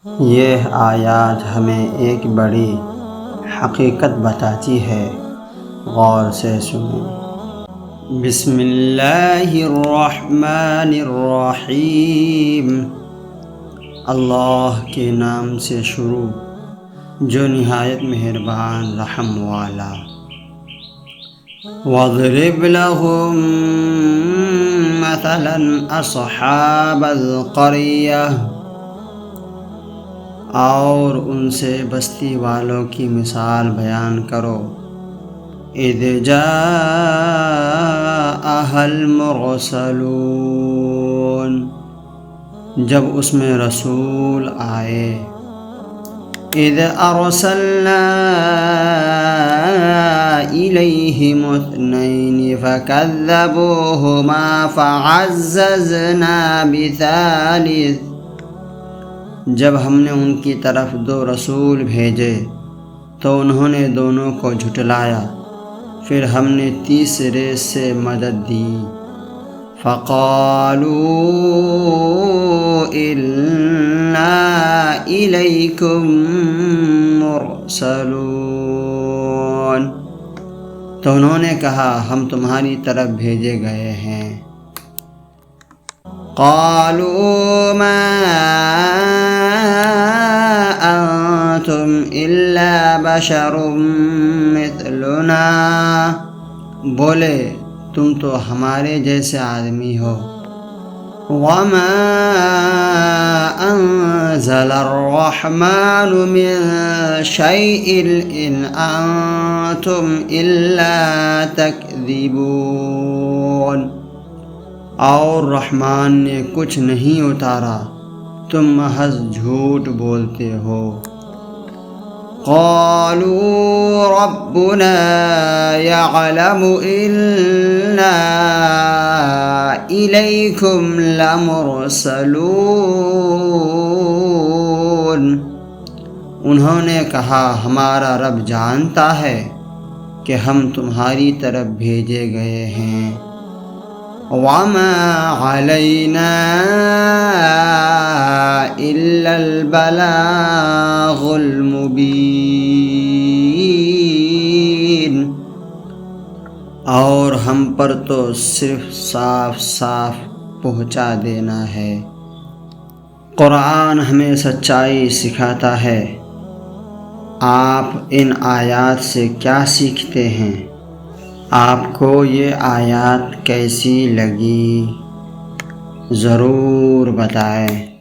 یہ آیات ہمیں ایک بڑی حقیقت بتاتی ہے، غور سے سنیں۔ بسم اللہ الرحمن الرحیم، اللہ کے نام سے شروع جو نہایت مہربان رحم والا۔ وَاضْرِبْ لَهُم مَّثَلًا أَصْحَابَ الْقَرْيَةِ، اور ان سے بستی والوں کی مثال بیان کرو۔ اِذْ جَاءَهَا الْمُرْسَلُونَ، جب اس میں رسول آئے۔ اِذْ أَرْسَلْنَا إِلَيْهِمُ اثْنَيْنِ فَكَذَّبُوهُمَا فَعَزَّزْنَا بِثَالِثٍ، جب ہم نے ان کی طرف 2 رسول بھیجے تو انہوں نے دونوں کو جھٹلایا، پھر ہم نے تیسرے سے مدد دی۔ فَقَالُوا إِنَّا إِلَيْكُمْ مُرْسَلُونَ، تو انہوں نے کہا ہم تمہاری طرف بھیجے گئے ہیں۔ قَالُوا مَا أَنْتُمْ إِلَّا بَشَرٌ مِثْلُنَا، بولے تم تو ہمارے جیسے آدمی ہو۔ وَمَا أَنزَلَ الرَّحْمَنُ مِنْ شَيْءٍ إِنْ أَنْتُمْ إِلَّا تَكْذِبُونَ، اور رحمان نے کچھ نہیں اتارا، تم محض جھوٹ بولتے ہو۔ قالوا ربنا يعلم إنا إليكم لمرسلون، انہوں نے کہا ہمارا رب جانتا ہے کہ ہم تمہاری طرف بھیجے گئے ہیں۔ وَمَا عَلَيْنَا إِلَّا الْبَلَاغُ الْمُبِينُ، اور ہم پر تو صرف صاف صاف پہنچا دینا ہے۔ قرآن ہمیں سچائی سکھاتا ہے۔ آپ ان آیات سے کیا سیکھتے ہیں؟ آپ کو یہ آیات کیسی لگی؟ ضرور بتائیں۔